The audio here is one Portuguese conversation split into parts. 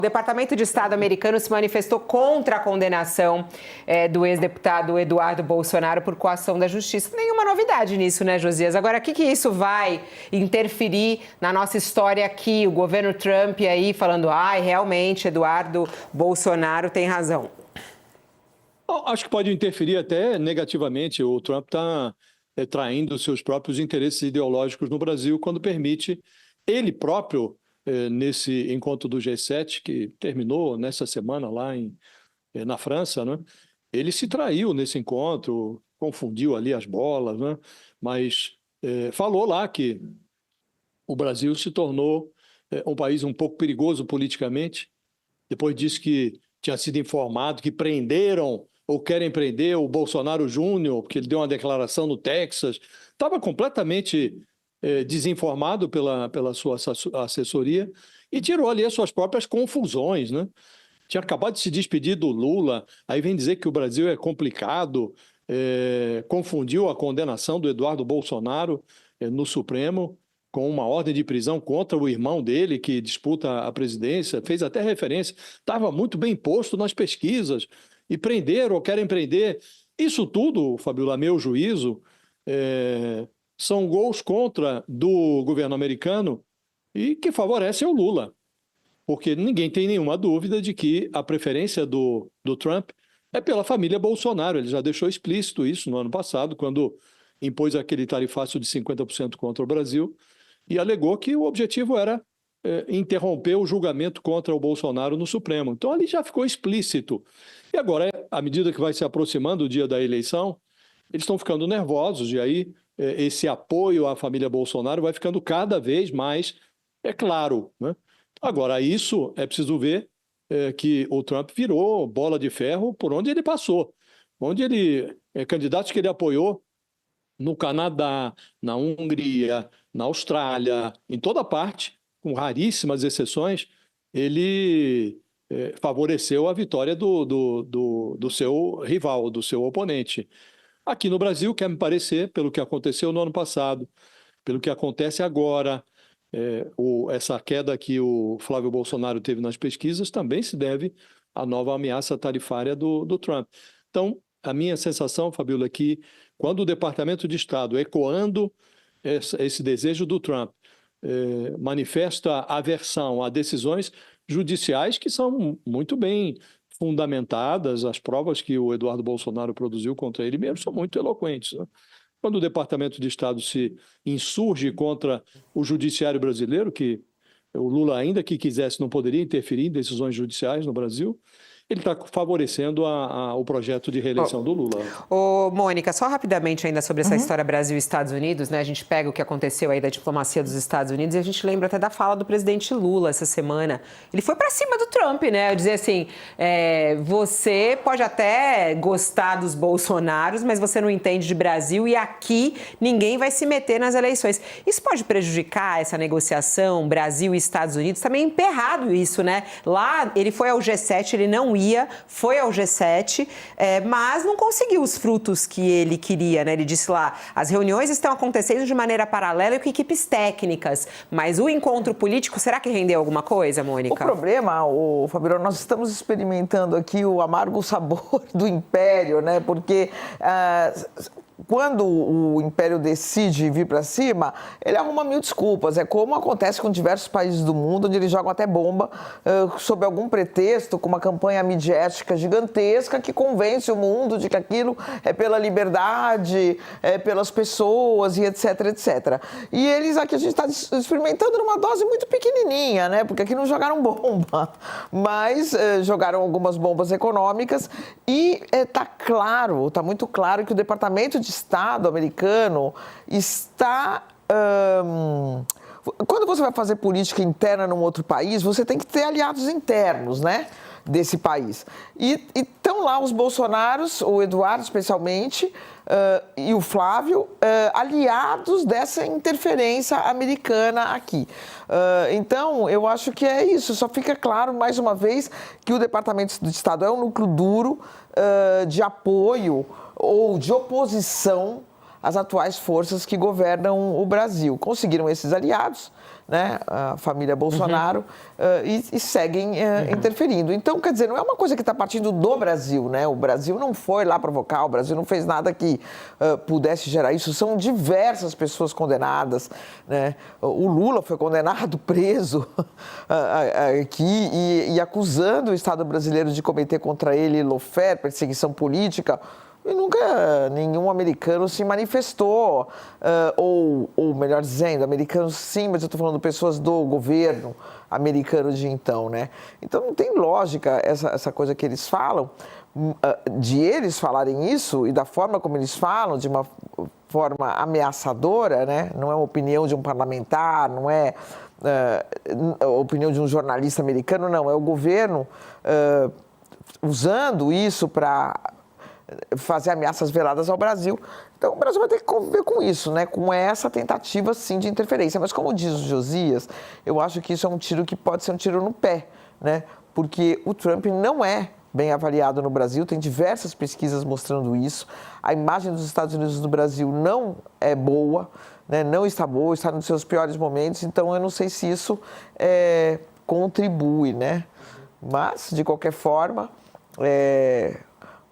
O Departamento de Estado americano se manifestou contra a condenação do ex-deputado Eduardo Bolsonaro por coação da justiça. Nenhuma novidade nisso, né, Josias? Agora, o que isso vai interferir na nossa história aqui? O governo Trump aí falando, realmente, Eduardo Bolsonaro tem razão. Acho que pode interferir até negativamente. O Trump está traindo seus próprios interesses ideológicos no Brasil quando permite ele próprio, nesse encontro do G7, que terminou nessa semana lá na França, né? Ele se traiu nesse encontro, confundiu ali as bolas, né? Mas falou lá que o Brasil se tornou um país um pouco perigoso politicamente. Depois disse que tinha sido informado que prenderam ou querem prender o Bolsonaro Júnior, porque ele deu uma declaração no Texas. Estava completamente desinformado pela sua assessoria e tirou ali as suas próprias confusões, né? Tinha acabado de se despedir do Lula, aí vem dizer que o Brasil é complicado, confundiu a condenação do Eduardo Bolsonaro no Supremo com uma ordem de prisão contra o irmão dele, que disputa a presidência, fez até referência, estava muito bem posto nas pesquisas, e prenderam ou querem prender. Isso tudo, Fabiola, a meu juízo, são gols contra do governo americano e que favorecem o Lula, porque ninguém tem nenhuma dúvida de que a preferência do Trump é pela família Bolsonaro. Ele já deixou explícito isso no ano passado, quando impôs aquele tarifácio de 50% contra o Brasil e alegou que o objetivo era interromper o julgamento contra o Bolsonaro no Supremo. Então, ali já ficou explícito. E agora, à medida que vai se aproximando o dia da eleição, eles estão ficando nervosos e aí esse apoio à família Bolsonaro vai ficando cada vez mais claro, né? Agora, isso é preciso ver que o Trump virou bola de ferro por onde ele passou. Onde ele, candidatos que ele apoiou no Canadá, na Hungria, na Austrália, em toda parte, com raríssimas exceções, ele favoreceu a vitória do seu rival, do seu oponente. Aqui no Brasil, quer me parecer, pelo que aconteceu no ano passado, pelo que acontece agora, essa queda que o Flávio Bolsonaro teve nas pesquisas também se deve à nova ameaça tarifária do Trump. Então, a minha sensação, Fabiola, é que quando o Departamento de Estado, ecoando esse desejo do Trump, manifesta aversão a decisões judiciais que são muito bem fundamentadas, as provas que o Eduardo Bolsonaro produziu contra ele mesmo são muito eloquentes, né? Quando o Departamento de Estado se insurge contra o judiciário brasileiro, que o Lula, ainda que quisesse, não poderia interferir em decisões judiciais no Brasil, ele está favorecendo o projeto de reeleição do Lula. Mônica, só rapidamente ainda sobre essa história Brasil e Estados Unidos, né? A gente pega o que aconteceu aí da diplomacia dos Estados Unidos e a gente lembra até da fala do presidente Lula essa semana. Ele foi para cima do Trump, né? Dizer assim, você pode até gostar dos Bolsonaros, mas você não entende de Brasil e aqui ninguém vai se meter nas eleições. Isso pode prejudicar essa negociação Brasil e Estados Unidos? Tá meio emperrado isso, né? Lá ele foi ao G7, ele não foi ao G7, mas não conseguiu os frutos que ele queria, né? Ele disse lá, as reuniões estão acontecendo de maneira paralela e com equipes técnicas, mas o encontro político, será que rendeu alguma coisa, Mônica? O problema, Fabiola, nós estamos experimentando aqui o amargo sabor do império, né? Porque quando o império decide vir para cima, ele arruma mil desculpas. É como acontece com diversos países do mundo, onde eles jogam até bomba sob algum pretexto, com uma campanha midiática gigantesca que convence o mundo de que aquilo é pela liberdade, é pelas pessoas e etc, etc. E eles aqui, a gente está experimentando numa dose muito pequenininha, né? Porque aqui não jogaram bomba, mas jogaram algumas bombas econômicas e está muito claro que o Departamento de Estado americano está... Quando você vai fazer política interna num outro país, você tem que ter aliados internos, né, desse país. E estão lá os Bolsonaros, o Eduardo especialmente, e o Flávio, aliados dessa interferência americana aqui. Então, eu acho que é isso. Só fica claro, mais uma vez, que o Departamento de Estado é um núcleo duro de apoio ou de oposição às atuais forças que governam o Brasil. Conseguiram esses aliados, né, a família Bolsonaro, e seguem interferindo. Então, quer dizer, não é uma coisa que está partindo do Brasil, né? O Brasil não foi lá provocar, o Brasil não fez nada que pudesse gerar isso. São diversas pessoas condenadas, né? O Lula foi condenado, preso aqui e acusando o Estado brasileiro de cometer contra ele lawfare, perseguição política. E nunca nenhum americano se manifestou, ou melhor dizendo, americanos sim, mas eu estou falando de pessoas do governo americano de então, né? Então não tem lógica essa coisa que eles falam, de eles falarem isso e da forma como eles falam, de uma forma ameaçadora, né? Não é uma opinião de um parlamentar, não é a opinião de um jornalista americano, não, é o governo usando isso para fazer ameaças veladas ao Brasil. Então, o Brasil vai ter que conviver com isso, né? Com essa tentativa, sim, de interferência. Mas, como diz o Josias, eu acho que isso é um tiro que pode ser um tiro no pé, né? Porque o Trump não é bem avaliado no Brasil, tem diversas pesquisas mostrando isso. A imagem dos Estados Unidos no Brasil não é boa, né? Não está boa, está nos seus piores momentos. Então, eu não sei se isso contribui, né? Mas, de qualquer forma,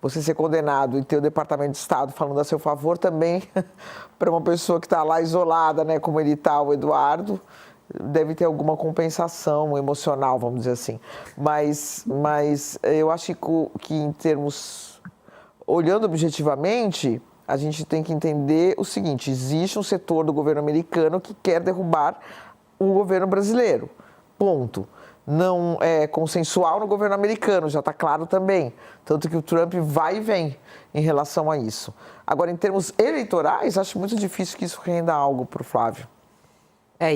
você ser condenado e ter o Departamento de Estado falando a seu favor também, para uma pessoa que está lá isolada, né, como ele está, o Eduardo, deve ter alguma compensação emocional, vamos dizer assim. Mas eu acho que em termos, olhando objetivamente, a gente tem que entender o seguinte: existe um setor do governo americano que quer derrubar o governo brasileiro, ponto. Não é consensual no governo americano, já está claro também. Tanto que o Trump vai e vem em relação a isso. Agora, em termos eleitorais, acho muito difícil que isso renda algo para o Flávio.